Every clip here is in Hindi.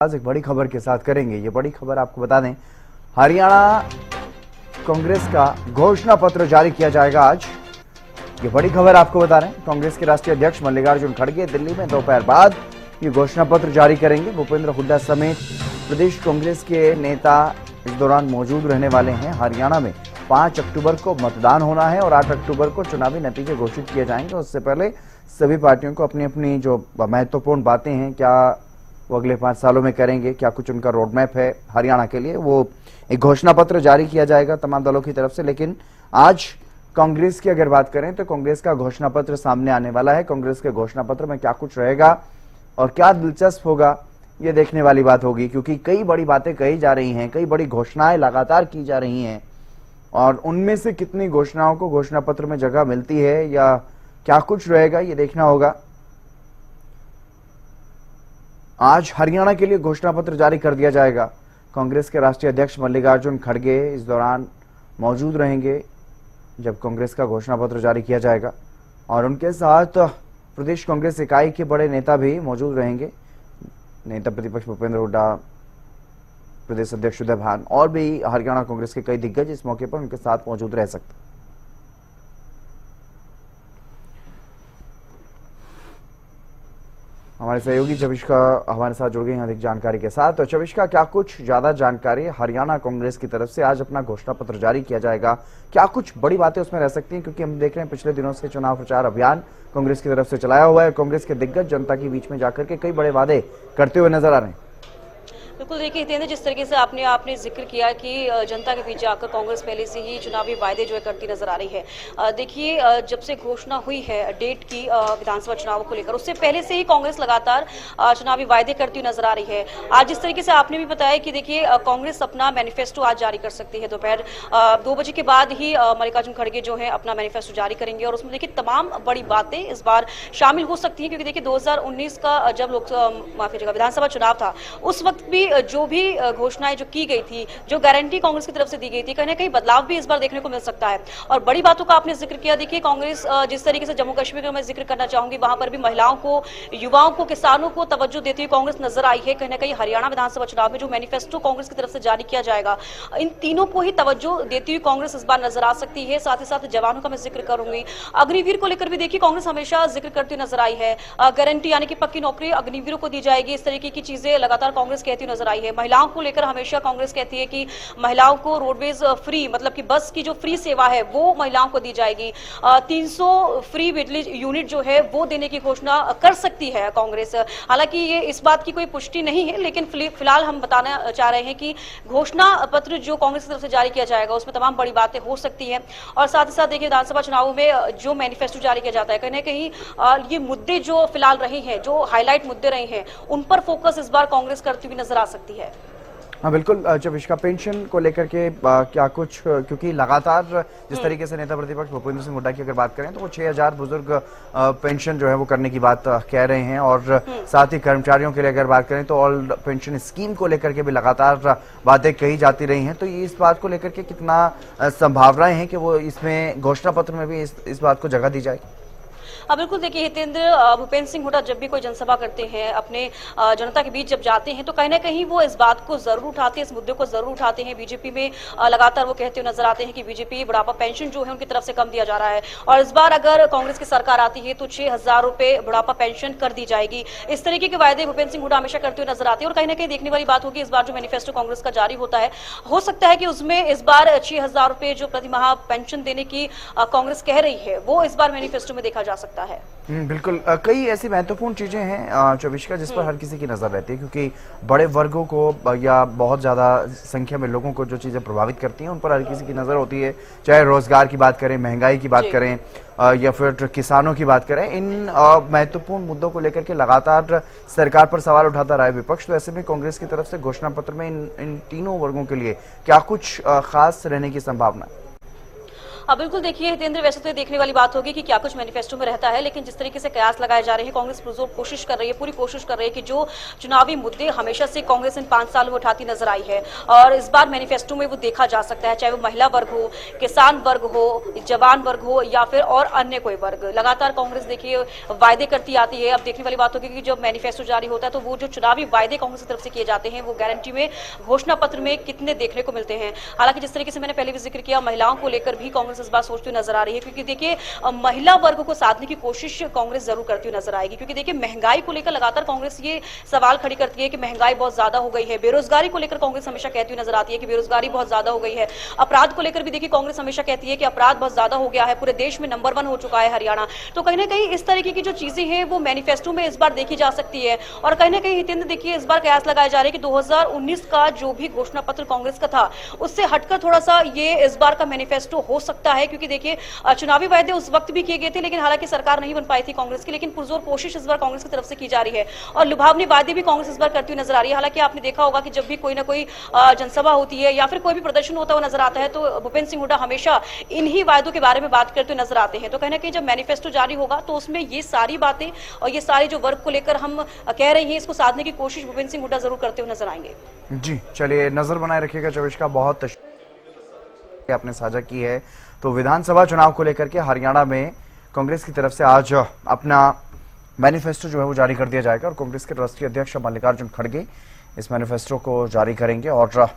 आज एक बड़ी खबर के साथ करेंगे। ये बड़ी खबर आपको बता दें, हरियाणा कांग्रेस का घोषणा पत्र जारी किया जाएगा आज। ये बड़ी खबर आपको बता रहे हैं, कांग्रेस के राष्ट्रीय अध्यक्ष मल्लिकार्जुन खड़गे दिल्ली में दोपहर बाद ये घोषणा पत्र जारी करेंगे। भूपेंद्र हुड्डा समेत प्रदेश कांग्रेस के नेता इस दौरान मौजूद रहने वाले हैं। हरियाणा में 5 अक्टूबर को मतदान होना है और 8 अक्टूबर को चुनावी नतीजे घोषित किए जाएंगे। उससे पहले सभी पार्टियों को अपनी अपनी जो महत्वपूर्ण बातें हैं, क्या वो अगले 5 सालों में करेंगे, क्या कुछ उनका रोड मैप है हरियाणा के लिए, वो एक घोषणा पत्र जारी किया जाएगा तमाम दलों की तरफ से। लेकिन आज कांग्रेस की अगर बात करें तो कांग्रेस का घोषणा पत्र सामने आने वाला है। कांग्रेस के घोषणा पत्र में क्या कुछ रहेगा और क्या दिलचस्प होगा, ये देखने वाली बात होगी, क्योंकि कई बड़ी बातें कही जा रही हैं, कई बड़ी घोषणाएं लगातार की जा रही हैं और उनमें से कितनी घोषणाओं को घोषणा पत्र में जगह मिलती है या क्या कुछ रहेगा, ये देखना होगा। आज हरियाणा के लिए घोषणा पत्र जारी कर दिया जाएगा। कांग्रेस के राष्ट्रीय अध्यक्ष मल्लिकार्जुन खड़गे इस दौरान मौजूद रहेंगे जब कांग्रेस का घोषणा पत्र जारी किया जाएगा और उनके साथ प्रदेश कांग्रेस इकाई के बड़े नेता भी मौजूद रहेंगे। नेता प्रतिपक्ष भूपेंद्र हुड्डा, प्रदेश अध्यक्ष उदय भान और भी हरियाणा कांग्रेस के कई दिग्गज इस मौके पर उनके साथ मौजूद रह सकते हैं। हमारे सहयोगी चविष्का हमारे साथ जुड़ गए हैं अधिक जानकारी के साथ। तो चविष्का, क्या कुछ ज्यादा जानकारी हरियाणा कांग्रेस की तरफ से आज अपना घोषणा पत्र जारी किया जाएगा, क्या कुछ बड़ी बातें उसमें रह सकती हैं? क्योंकि हम देख रहे हैं पिछले दिनों से चुनाव प्रचार अभियान कांग्रेस की तरफ से चलाया हुआ है। कांग्रेस के दिग्गज जनता के बीच में जाकर के कई बड़े वादे करते हुए नजर आ रहे हैं। बिल्कुल, देखिए हितेंद्र, जिस तरीके से आपने जिक्र किया कि जनता के बीच जाकर कांग्रेस पहले से ही चुनावी वायदे जो है करती नजर आ रही है। देखिए, जब से घोषणा हुई है डेट की विधानसभा चुनाव को लेकर, उससे पहले से ही कांग्रेस लगातार चुनावी वायदे करती नजर आ रही है। आज जिस तरीके से आपने भी बताया कि देखिए कांग्रेस अपना मैनिफेस्टो आज जारी कर सकती है। दोपहर 2 बजे के बाद ही मल्लिकार्जुन खड़गे जो है अपना मैनिफेस्टो जारी करेंगे और उसमें देखिए तमाम बड़ी बातें इस बार शामिल हो सकती है। क्योंकि देखिए 2019 का जब विधानसभा चुनाव था, उस वक्त भी जो भी घोषणाएं जो की गई थी, जो गारंटी कांग्रेस की तरफ से दी गई थी, कहीं ना कहीं बदलाव भी इस बार देखने को मिल सकता है। और बड़ी बातों का आपने जिक्र किया। देखिए कांग्रेस जिस तरीके से जम्मू कश्मीर का मैं जिक्र करना चाहूंगी, वहां पर भी महिलाओं को, युवाओं को, किसानों को तवज्जो देती हुई कांग्रेस नजर आई है। कहीं ना कहीं हरियाणा विधानसभा चुनाव में जो मैनिफेस्टो कांग्रेस की तरफ से जारी किया जाएगा, इन तीनों को ही तवज्जो देती हुई कांग्रेस इस बार नजर आ सकती है। साथ ही साथ जवानों का मैं जिक्र करूंगी। अग्निवीर को लेकर भी देखिए कांग्रेस हमेशा जिक्र करती हुई नजर आई है। गारंटी यानी कि पक्की नौकरी अग्निवीरों को दी जाएगी, इस तरीके की चीजें लगातार कांग्रेस कहती हुई नजर आई है। महिलाओं को लेकर हमेशा कांग्रेस कहती है कि महिलाओं को रोडवेज फ्री, मतलब कि बस की जो फ्री सेवा है वो महिलाओं को दी जाएगी। 300 फ्री बिजली यूनिट जो है वो देने की घोषणा कर सकती है कांग्रेस। हालांकि ये इस बात की कोई पुष्टि नहीं है, लेकिन फिलहाल हम बताना चाह रहे हैं कि घोषणा पत्र जो कांग्रेस की तरफ से जारी किया जाएगा उसमें तमाम बड़ी बातें हो सकती हैं। और साथ ही साथ देखिए विधानसभा चुनाव में जो मैनिफेस्टो जारी किया जाता है, कहीं ना कहीं ये मुद्दे जो फिलहाल रहे हैं, जो हाईलाइट मुद्दे रहे हैं, उन पर फोकस इस बार कांग्रेस करती हुई नजर आ सकती है। हाँ बिल्कुल, जब इसका पेंशन को लेकर के क्या कुछ, क्योंकि लगातार जिस तरीके से नेता प्रतिपक्ष भूपेंद्र सिंह हुड्डा की अगर बात करें तो वो 6000 बुजुर्ग पेंशन जो है वो करने की बात कह रहे हैं और साथ ही कर्मचारियों के लिए अगर बात करें तो ऑल पेंशन स्कीम को लेकर के भी लगातार बातें कही जाती रही हैं। तो ये इस बात को लेकर के कितना संभावनाएं हैं कि वो इसमें घोषणा पत्र में भी इस बात को जगह दी जाएगी? बिल्कुल, देखिए हितेंद्र, भूपेंद्र सिंह हुड्डा जब भी कोई जनसभा करते हैं, अपने जनता के बीच जब जाते हैं, तो कहीं ना कहीं वो इस बात को जरूर उठाते हैं, इस मुद्दे को जरूर उठाते हैं। बीजेपी में लगातार वो कहते हुए नजर आते हैं कि बीजेपी बुढ़ापा पेंशन जो है उनकी तरफ से कम दिया जा रहा है और इस बार अगर कांग्रेस की सरकार आती है तो 6000 रुपए बुढ़ापा पेंशन कर दी जाएगी। इस तरीके के वायदे भूपेंद्र सिंह हुड्डा हमेशा करते हुए नजर आते हैं और कहीं ना कहीं देखने वाली बात होगी इस बार जो मैनिफेस्टो कांग्रेस का जारी होता है, हो सकता है कि उसमें इस बार 6000 रुपए जो प्रति माह पेंशन देने की कांग्रेस कह रही है वो इस बार मैनिफेस्टो में देखा जा सकता है। बिल्कुल, कई ऐसी महत्वपूर्ण चीजें हैं चविष्का जिस पर हर किसी की नजर रहती है, क्योंकि बड़े वर्गों को या बहुत ज्यादा संख्या में लोगों को जो चीजें प्रभावित करती हैं उन पर हर किसी की नजर होती है। चाहे रोजगार की बात करें, महंगाई की बात करें या फिर किसानों की बात करें, इन महत्वपूर्ण मुद्दों को लेकर के लगातार सरकार पर सवाल उठाता रहा है विपक्ष। तो ऐसे में कांग्रेस की तरफ से घोषणा पत्र में इन तीनों वर्गों के लिए क्या कुछ खास रहने की संभावना है? बिल्कुल देखिए हितेंद्र, वैसे तो ये देखने वाली बात होगी कि क्या कुछ मैनिफेस्टो में रहता है, लेकिन जिस तरीके से कयास लगाए जा रहे हैं, कांग्रेस पुरजोर कोशिश कर रही है, पूरी कोशिश कर रही है कि जो चुनावी मुद्दे हमेशा से कांग्रेस इन 5 सालों में उठाती नजर आई है और इस बार मैनिफेस्टो में वो देखा जा सकता है, चाहे वो महिला वर्ग हो, किसान वर्ग हो, जवान वर्ग हो या फिर और अन्य कोई वर्ग। लगातार कांग्रेस देखिए वायदे करती आती है। अब देखने वाली बात होगी कि जब मैनिफेस्टो जारी होता है तो वो जो चुनावी वायदे कांग्रेस की तरफ से किए जाते हैं वो गारंटी में, घोषणा पत्र में कितने देखने को मिलते हैं। हालांकि जिस तरीके से मैंने पहले भी जिक्र किया, महिलाओं को लेकर भी कांग्रेस इस बार सोचती हुई नजर आ रही है, क्योंकि देखिए महिला वर्ग को साधने की कोशिश कांग्रेस जरूर करती हुई नजर आएगी। क्योंकि देखिए महंगाई को लेकर लगातार कांग्रेस ये सवाल खड़ी करती है कि महंगाई बहुत ज्यादा हो गई है। बेरोजगारी को लेकर कांग्रेस हमेशा कहती हुई नजर आती है कि बेरोजगारी बहुत ज्यादा हो गई है। अपराध को लेकर भी देखिए कांग्रेस हमेशा कहती है कि अपराध बहुत ज्यादा हो गया है, पूरे देश में नंबर 1 हो चुका है हरियाणा। तो कहीं ना कहीं इस तरीके की जो चीजें हैं वो मैनिफेस्टो में इस बार देखी जा सकती है। और कहीं ना कहीं हितेंद्र देखिए इस बार कयास लगाए जा रहे हैं कि 2019 का जो भी घोषणा पत्र कांग्रेस का था उससे हटकर थोड़ा सा ये इस बार का मैनिफेस्टो हो सकता है। क्योंकि देखिए चुनावी वायदे उस वक्त भी किए गए थे, लेकिन हालांकि सरकार नहीं बन पाई थी कांग्रेस की, लेकिन पुरजोर कोशिश इस बार कांग्रेस की तरफ से की जा रही है और लुभावनी वायदे भी कांग्रेस इस बार करती हुई नजर आ रही है। हालांकि आपने देखा होगा कि जब भी कोई ना कोई जनसभा होती है या फिर कोई भी प्रदर्शन होता हुआ नजर आता है तो भूपेंद्र सिंह हुड्डा हमेशा इन्हीं वायदों के बारे में बात करते हुए नजर आते हैं। तो कहीं ना कहीं जब मैनिफेस्टो जारी होगा तो उसमें ये सारी बातें और ये सारे जो वर्ग को लेकर हम कह रहे हैं इसको साधने की कोशिश भूपेंद्र सिंह हुड्डा जरूर करते हुए नजर आएंगे। जी चलिए, नजर बनाए रखिएगा। चौबीस का बहुत आपने साझा की है। तो विधानसभा चुनाव को लेकर के हरियाणा में कांग्रेस की तरफ से आज अपना मैनिफेस्टो जो है वो जारी कर दिया जाएगा और कांग्रेस के राष्ट्रीय अध्यक्ष मल्लिकार्जुन खड़गे इस मैनिफेस्टो को जारी करेंगे। और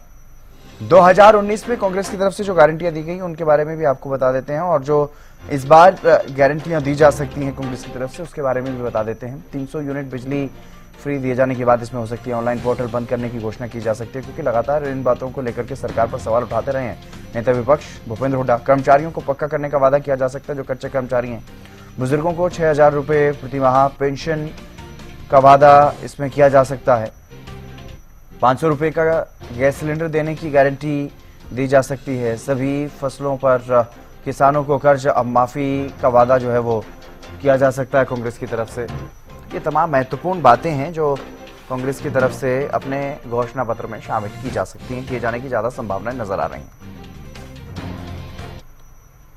2019 में कांग्रेस की तरफ से जो गारंटियां दी गई उनके बारे में भी आपको बता देते हैं और जो इस बार गारंटियां दी जा सकती हैं कांग्रेस की तरफ से उसके बारे में भी बता देते हैं। 300 यूनिट बिजली फ्री दिए जाने की बात इसमें हो सकती है। ऑनलाइन पोर्टल बंद करने की घोषणा की जा सकती है, क्योंकि लगातार इन बातों को लेकर के सरकार पर सवाल उठाते रहे हैं नेता विपक्ष भूपेंद्र हुड्डा। कर्मचारियों को पक्का करने का वादा किया जा सकता है, जो कच्चे कर्मचारी हैं। बुजुर्गों को 6,000 रुपये प्रति माह पेंशन का वादा इसमें किया जा सकता है। 500 रुपये का गैस सिलेंडर देने की गारंटी दी जा सकती है। सभी फसलों पर किसानों को कर्ज अब माफी का वादा जो है वो किया जा सकता है कांग्रेस की तरफ से। ये तमाम महत्वपूर्ण बातें हैं जो कांग्रेस की तरफ से अपने घोषणा पत्र में शामिल की जा सकती हैं, किए जाने की ज्यादा संभावनाएं नजर आ रही हैं।